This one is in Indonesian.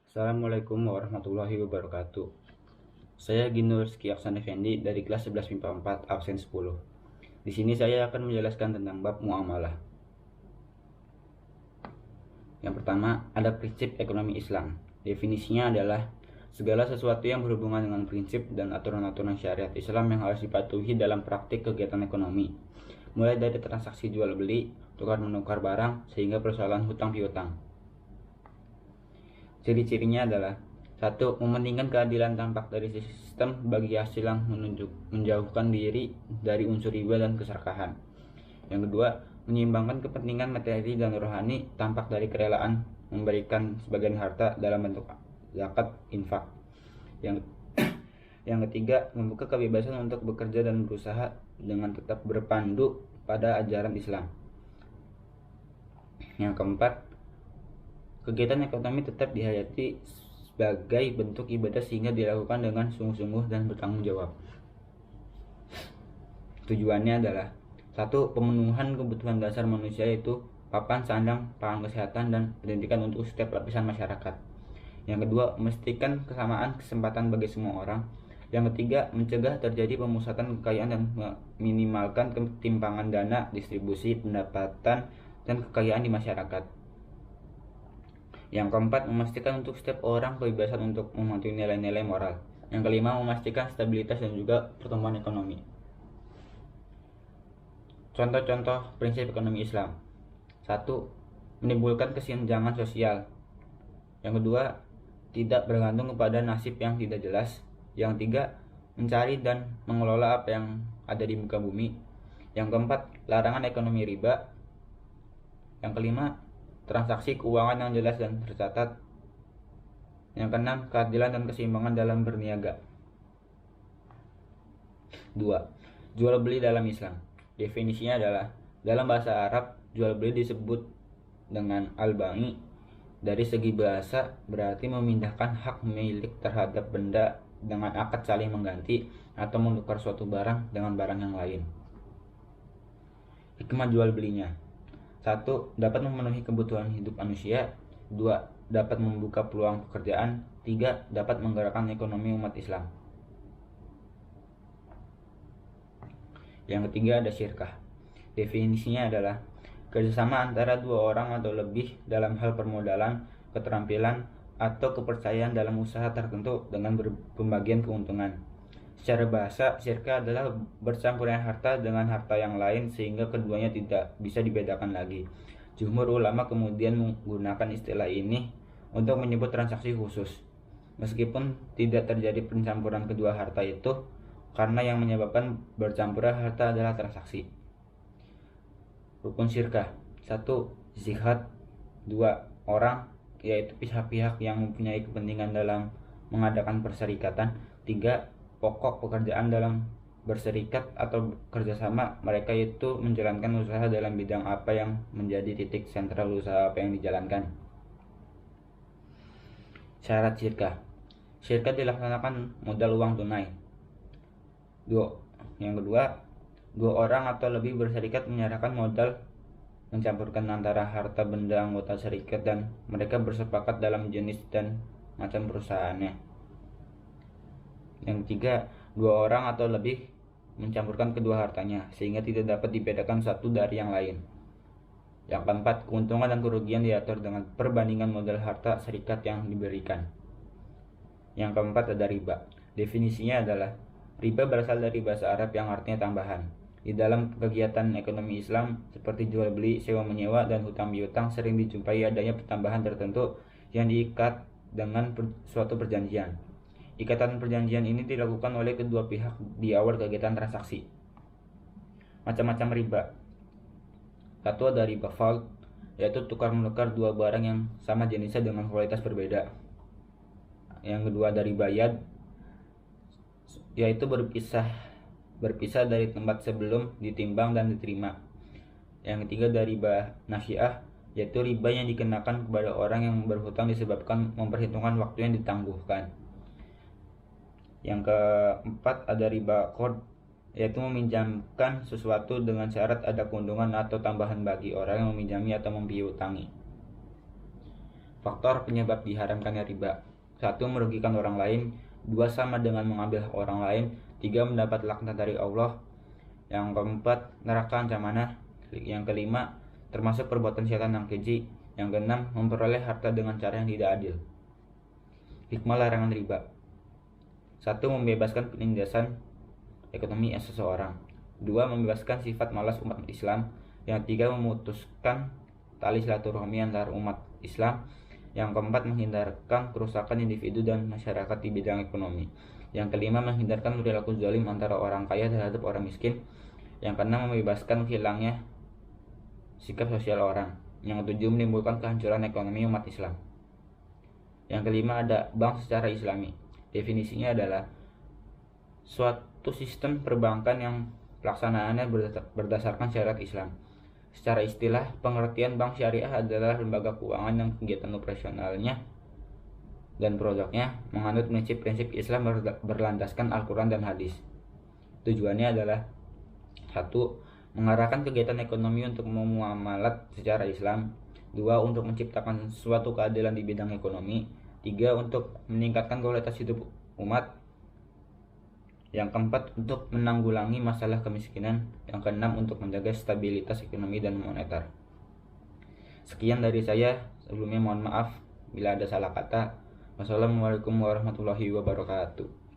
Assalamualaikum warahmatullahi wabarakatuh. Saya Gino Rizky Aksan Effendi dari kelas 11 MIPA 4 absen 10. Di sini saya akan menjelaskan tentang bab muamalah. Yang pertama, ada prinsip ekonomi Islam. Definisinya adalah segala sesuatu yang berhubungan dengan prinsip dan aturan-aturan syariat Islam yang harus dipatuhi dalam praktik kegiatan ekonomi, mulai dari transaksi jual beli, tukar menukar barang, sehingga persoalan hutang piutang. Ciri-cirinya adalah: 1. Mementingkan keadilan tampak dari sistem bagi hasil yang menjauhkan diri dari unsur riba dan keserakahan. Yang kedua, menyeimbangkan kepentingan materi dan rohani tampak dari kerelaan memberikan sebagian harta dalam bentuk zakat infak. Yang ketiga, membuka kebebasan untuk bekerja dan berusaha dengan tetap berpandu pada ajaran Islam. Yang keempat, kegiatan ekonomi tetap dihayati sebagai bentuk ibadah sehingga dilakukan dengan sungguh-sungguh dan bertanggung jawab. Tujuannya adalah: 1. Pemenuhan kebutuhan dasar manusia, yaitu papan, sandang, pangan, kesehatan, dan pendidikan untuk setiap lapisan masyarakat. Yang kedua, memastikan kesamaan kesempatan bagi semua orang. Yang ketiga, mencegah terjadi pemusatan kekayaan dan meminimalkan ketimpangan dana, distribusi, pendapatan, dan kekayaan di masyarakat. Yang keempat, memastikan untuk setiap orang kebebasan untuk mematuhi nilai-nilai moral. Yang kelima, memastikan stabilitas dan juga pertumbuhan ekonomi. Contoh-contoh prinsip ekonomi Islam. 1. Menimbulkan kesenjangan sosial. Yang kedua, tidak bergantung kepada nasib yang tidak jelas. Yang tiga, mencari dan mengelola apa yang ada di muka bumi. Yang keempat, larangan ekonomi riba. Yang kelima, transaksi keuangan yang jelas dan tercatat. Yang keenam, keadilan dan keseimbangan dalam berniaga. 2. Jual beli dalam Islam. Definisinya adalah: dalam bahasa Arab, jual beli disebut dengan al-bai'. Dari segi bahasa, berarti memindahkan hak milik terhadap benda dengan akad saling mengganti atau menukar suatu barang dengan barang yang lain. Hikmah jual belinya: 1. Dapat memenuhi kebutuhan hidup manusia. 2. Dapat membuka peluang pekerjaan. 3. Dapat menggerakkan ekonomi umat Islam. Yang ketiga, ada syirkah. Definisinya adalah kerjasama antara dua orang atau lebih dalam hal permodalan, keterampilan, atau kepercayaan dalam usaha tertentu dengan pembagian keuntungan. Secara bahasa, syirkah adalah bercampurnya harta dengan harta yang lain sehingga keduanya tidak bisa dibedakan lagi. Jumhur ulama kemudian menggunakan istilah ini untuk menyebut transaksi khusus, meskipun tidak terjadi pencampuran kedua harta itu, karena yang menyebabkan bercampurnya harta adalah transaksi. Rukun syirkah: 1. Zihad. 2. Orang, yaitu pihak-pihak yang mempunyai kepentingan dalam mengadakan perserikatan. 3. Pokok pekerjaan dalam berserikat atau kerjasama mereka, itu menjalankan usaha dalam bidang apa yang menjadi titik sentral usaha apa yang dijalankan. Syarat syirkah: syirkah dilaksanakan modal uang tunai. Yang kedua, dua orang atau lebih berserikat menyerahkan modal, mencampurkan antara harta benda anggota serikat, dan mereka bersepakat dalam jenis dan macam perusahaannya. Yang ketiga, dua orang atau lebih mencampurkan kedua hartanya sehingga tidak dapat dibedakan satu dari yang lain. Yang keempat, keuntungan dan kerugian diatur dengan perbandingan modal harta serikat yang diberikan. Yang keempat, ada riba. Definisinya adalah: riba berasal dari bahasa Arab yang artinya tambahan. Di dalam kegiatan ekonomi Islam seperti jual beli, sewa menyewa, dan hutang piutang sering dijumpai adanya pertambahan tertentu yang diikat dengan suatu perjanjian. Ikatan perjanjian ini dilakukan oleh kedua pihak di awal kegiatan transaksi. Macam-macam riba. 1. Ada riba fard, yaitu tukar menukar dua barang yang sama jenisnya dengan kualitas berbeda. Yang kedua, ada riba yad, yaitu berpisah dari tempat sebelum ditimbang dan diterima. Yang ketiga, dari riba nasiah, yaitu riba yang dikenakan kepada orang yang berhutang disebabkan memperhitungkan waktu yang ditangguhkan. Yang keempat, ada riba qard, yaitu meminjamkan sesuatu dengan syarat ada keuntungan atau tambahan bagi orang yang meminjami atau mempiutangi. Faktor penyebab diharamkannya riba: 1. Merugikan orang lain. 2. Sama dengan mengambil hak orang lain. 3. Mendapat laknat dari Allah. Yang keempat, neraka ancamannya. Yang kelima, termasuk perbuatan setan yang keji. Yang keenam, memperoleh harta dengan cara yang tidak adil. Hikmah larangan riba: 1. Membebaskan penindasan ekonomi seseorang. 2. Membebaskan sifat malas umat Islam. Yang ketiga, memutuskan tali silaturahmi antar umat Islam. Yang keempat, menghindarkan kerusakan individu dan masyarakat di bidang ekonomi. Yang kelima, menghindarkan perilaku zalim antara orang kaya terhadap orang miskin. Yang keenam, membebaskan hilangnya sikap sosial orang. Yang ketujuh, menimbulkan kehancuran ekonomi umat Islam. Yang kelima, ada bank secara islami. Definisinya adalah suatu sistem perbankan yang pelaksanaannya berdasarkan syariat Islam. Secara istilah, pengertian bank syariah adalah lembaga keuangan yang kegiatan operasionalnya dan produknya menganut prinsip-prinsip Islam berlandaskan Al-Quran dan hadis. Tujuannya adalah 1. Mengarahkan kegiatan ekonomi untuk memuamalat secara Islam. 2. Untuk menciptakan suatu keadilan di bidang ekonomi. 3. Untuk meningkatkan kualitas hidup umat. Yang keempat, untuk menanggulangi masalah kemiskinan. Yang keenam, untuk menjaga stabilitas ekonomi dan moneter. Sekian dari saya. Sebelumnya mohon maaf bila ada salah kata. Wassalamualaikum warahmatullahi wabarakatuh.